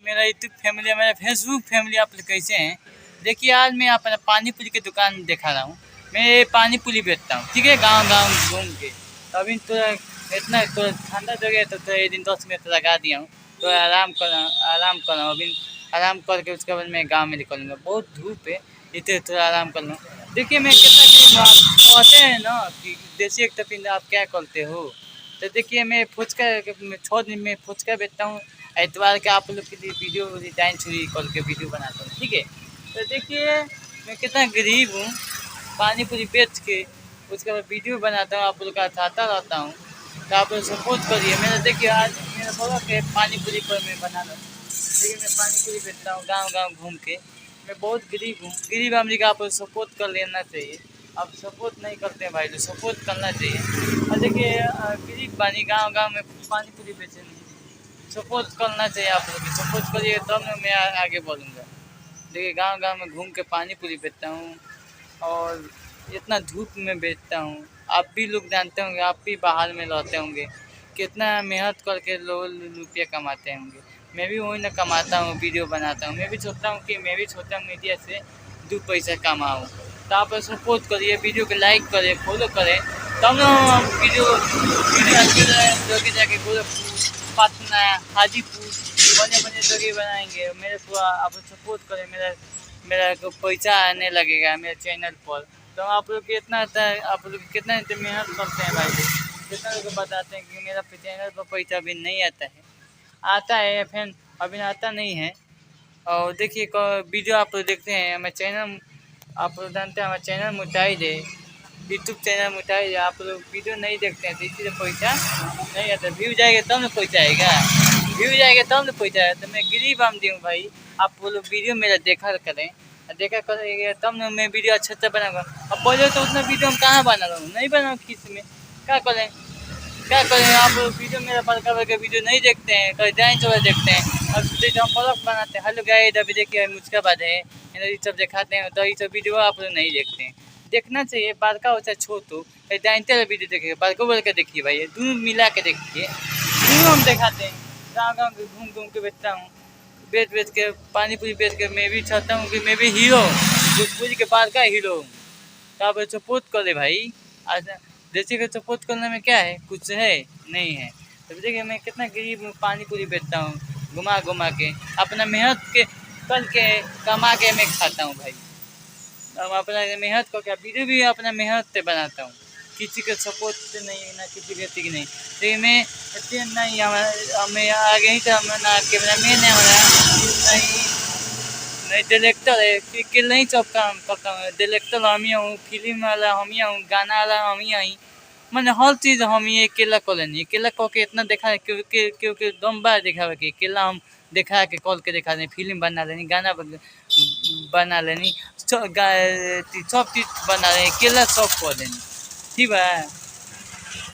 मेरा YouTube family, मेरा Facebook family आप लोग कैसे हैं। देखिए आज मैं अपना पानी पूरी की दुकान दिखा रहा हूँ। मैं ये पानी पूरी बेचता हूँ, ठीक है, गांव गांव घूम के। तो अभी तो इतना तो ठंडा जगह है, तो ये दिन 10 मिनट लगा दिया हूँ। तो आराम कर रहा हूँ अभी। आराम करके उसके बाद मैं गाँव में निकलूँगा। बहुत धूप है, इतने थोड़ा आराम कर लूँ। देखिए मैं कितना गरीब हूँ। आप कहते हैं ना कि देसी एक टपिंदा आप क्या करते हो। तो देखिए मैं फुचका 6 दिन में फुचका बेचता हूँ। एतवार के आप लोग के लिए वीडियो डिजाइन चुरी करके वीडियो बनाता हूँ, ठीक है। तो देखिए मैं कितना गरीब हूँ। पानी पूरी बेच के उसके बाद वीडियो बनाता हूँ, आप लोग का चाहता रहता हूँ। तो आप लोग सपोर्ट करिए मेरा। देखिए आज मेरा बोला कि पानी पूरी पर मैं बना रहा हूँ। देखिए मैं पानी पूरी बेचता हूँ गाँव गाँव घूम के। मैं बहुत गरीब हूँ। गरीब आदमी का आप लोग सपोर्ट कर लेना चाहिए। आप सपोर्ट नहीं करते हैं भाई, तो सपोर्ट करना चाहिए। और देखिए गरीब पानी गांव गांव में पानी पूरी बेचे नहीं। सपोर्ट करना चाहिए, आप लोग सपोर्ट करिए तब ना मैं आगे बढ़ूँगा। देखिए गांव गांव में घूम के पानी पूरी बेचता हूँ और इतना धूप में बेचता हूँ। आप भी लोग जानते होंगे, आप भी बाहर में रहते होंगे, कितना मेहनत करके लोग रुपये कमाते होंगे। मैं भी वही ना कमाता हूँ, वीडियो बनाता हूँ। मैं भी सोचता हूँ कि मैं भी सोशल मीडिया से 2 पैसा कमाऊँ। तो आप सपोर्ट करिए, वीडियो को लाइक करें, फॉलो करें, तब ना हम वीडियो अच्छी जगह जाके गोरखपुर, पटना, हाजीपुर बड़े बड़े जगह बनाएंगे। मेरे को आप सपोर्ट करें। मेरा मेरा को पैसा आने लगेगा मेरे चैनल पर। तो आप लोग कितना आप लोग कितना मेहनत करते हैं भाई। कितना लोग बताते हैं कि मेरा चैनल पर पैसा अभी नहीं आता है। आता है फिर अभी आता नहीं है। और देखिए वीडियो आप लोग देखते हैं, हमें चैनल आप लोग जानते हैं, हमारा चैनल मोटाइज है, यूट्यूब चैनल मोटाइज है। आप लोग वीडियो नहीं देखते हैं तो इसीलिए पैसा नहीं आता। व्यू जाएगा तब ना पैसा आएगा, व्यू जाएगा तब ना पैसा आएगा। तो मैं गरीब आदमी हूँ भाई। आप लोग वीडियो मेरा देखा करें, देखा करेंगे तब ना मैं वीडियो अच्छा अच्छा बनाऊँगा। अब पहले तो उतना वीडियो हम कहाँ बना रहा हूँ, नहीं बनाऊँ किस में, क्या करें क्या करें। आप वीडियो मेरा बड़का बड़का वीडियो नहीं देखते हैं, कभी डाइन चौबा देखते हैं और देखते हम ब्लॉग बनाते हैं। हेलो गाइस अभी देखिए मुझका बात है, ये सब दिखाते हैं। तो ये सब वीडियो आप लोग नहीं देखते हैं। देखना चाहिए, बड़का हो चाहे छोटू, डाइनते वीडियो देखिए, बड़को बड़का देखिए भाई, दोनों मिला के देखिए। दोनों हम दिखाते हैं, गाँव गाँव घूम घूम के बेचता हूँ। बेच बेच के पानी पूरी बेच के मैं भी चाहता हूँ कि मैं भी हीरो हूँ, भोजपुरी के पार का हीरो हूँ। तो आप सपोर्ट करे भाई। आज देसी का सपोर्ट करने में क्या है, कुछ है नहीं है। तो देखिए मैं कितना गरीब हूँ, पानी पूरी बेचता हूँ घुमा घुमा के, अपना मेहनत के करके कमा के मैं खाता हूँ भाई। अब अपना मेहनत करके वीडियो भी अपना मेहनत से बनाता हूँ, किसी के सपोर्ट से नहीं, ना किसी व्यक्ति की नहीं। तो मैं इतने नहीं हमें आगे ही तो हम ना कैमरा मैन है हमारा, नहीं नहीं डायरेक्टर है कि नहीं सब काम करता हूँ। डायरेक्टर हम ही हूँ, फिल्म वाला हम ही हूँ, गाना वाला हम ही हई, मैंने हर चीज़ हम ही अकेला कर लेनी। अकेला कह के इतना देखा है क्योंकि दम बार दिखा कि अकेला हम दिखा के कॉल के दिखा दें, फिल्म बना लेनी, गाना बना लेनी, सब चीज़ बना लेनी, अकेला सब कर देनी, ठीक है।